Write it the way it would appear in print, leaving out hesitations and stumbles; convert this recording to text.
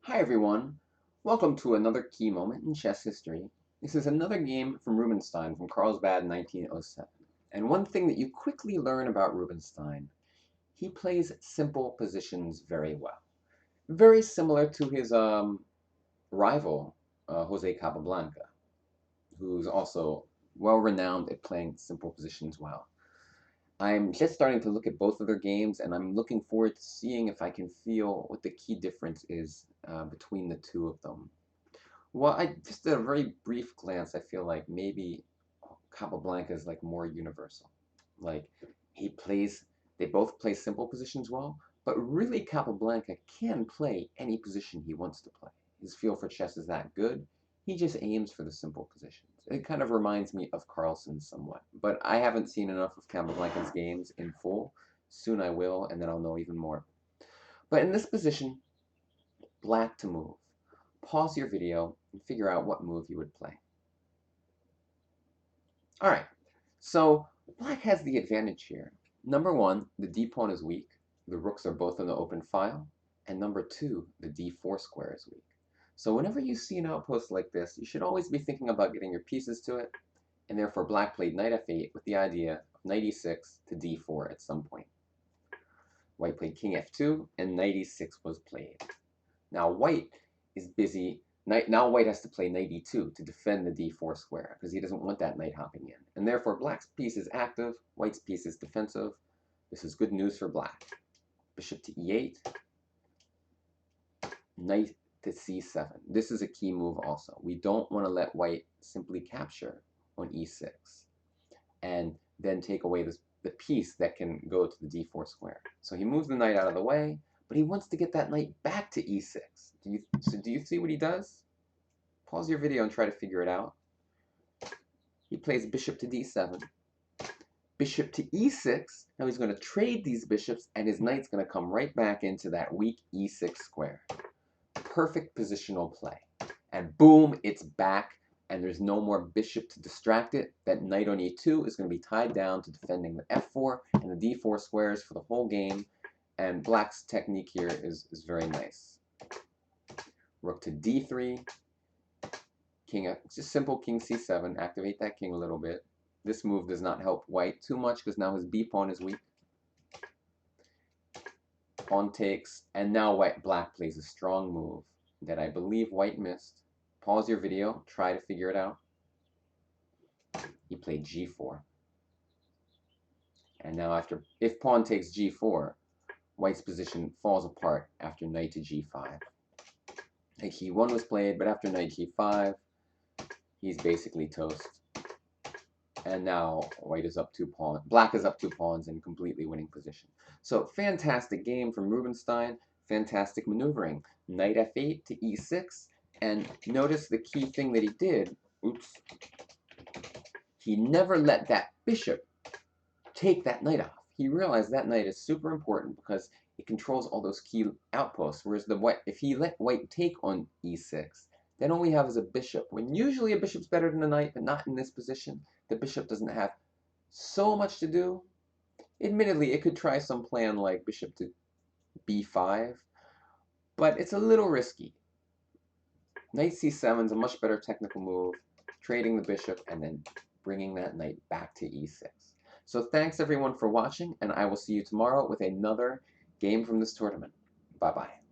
Hi everyone, welcome to another key moment in chess history. This is another game from Rubinstein from Karlsbad 1907. And one thing that you quickly learn about Rubinstein, he plays simple positions very well. Very similar to his rival, Jose Capablanca, who's also well renowned at playing simple positions well. I'm just starting to look at both of their games, and I'm looking forward to seeing if I can feel what the key difference is between the two of them. Well, I just at a very brief glance, I feel like maybe Capablanca is like more universal. Like he plays, they both play simple positions well, but really Capablanca can play any position he wants to play. His feel for chess is that good. He just aims for the simple positions. It kind of reminds me of Carlsen somewhat, but I haven't seen enough of Capablanca's games in full. Soon I will, and then I'll know even more. But in this position, black to move. Pause your video and figure out what move you would play. All right, so black has the advantage here. Number one, the d pawn is weak. The rooks are both in the open file. And number two, the d4 square is weak. So whenever you see an outpost like this, you should always be thinking about getting your pieces to it. And therefore, black played knight f8 with the idea of knight e6 to d4 at some point. White played king f2, and knight e6 was played. Now white is busy. Now white has to play knight e2 to defend the d4 square because he doesn't want that knight hopping in. And therefore black's piece is active, white's piece is defensive. This is good news for black. Bishop to e8, knight to c7. This is a key move also. We don't want to let white simply capture on e6 and then take away the piece that can go to the d4 square. So he moves the knight out of the way, but he wants to get that knight back to e6. Do you see what he does? Pause your video and try to figure it out. He plays bishop to d7, bishop to e6. Now he's going to trade these bishops, and his knight's going to come right back into that weak e6 square. Perfect positional play. And boom, it's back, and there's no more bishop to distract it. That knight on e2 is going to be tied down to defending the f4 and the d4 squares for the whole game. And black's technique here is very nice. Rook to d3, king, just simple king c7, activate that king a little bit. This move does not help white too much because now his b pawn is weak. Pawn takes, and now black plays a strong move that I believe white missed. Pause your video, try to figure it out. He played g4. And now if pawn takes g4, white's position falls apart after knight to g5. Knight e1 was played, but after knight g5, he's basically toast. And now white is up 2 pawns. Black is up 2 pawns in completely winning position. So fantastic game from Rubinstein. Fantastic maneuvering. Knight f8 to e6. And notice the key thing that he did. Oops. He never let that bishop take that knight off. He realized that knight is super important because it controls all those key outposts. Whereas if he let white take on e6, then all we have is a bishop. When usually a bishop's better than a knight, but not in this position. The bishop doesn't have so much to do. Admittedly, it could try some plan like bishop to b5, but it's a little risky. Knight c7 is a much better technical move, trading the bishop and then bringing that knight back to e6. So thanks everyone for watching, and I will see you tomorrow with another game from this tournament. Bye-bye.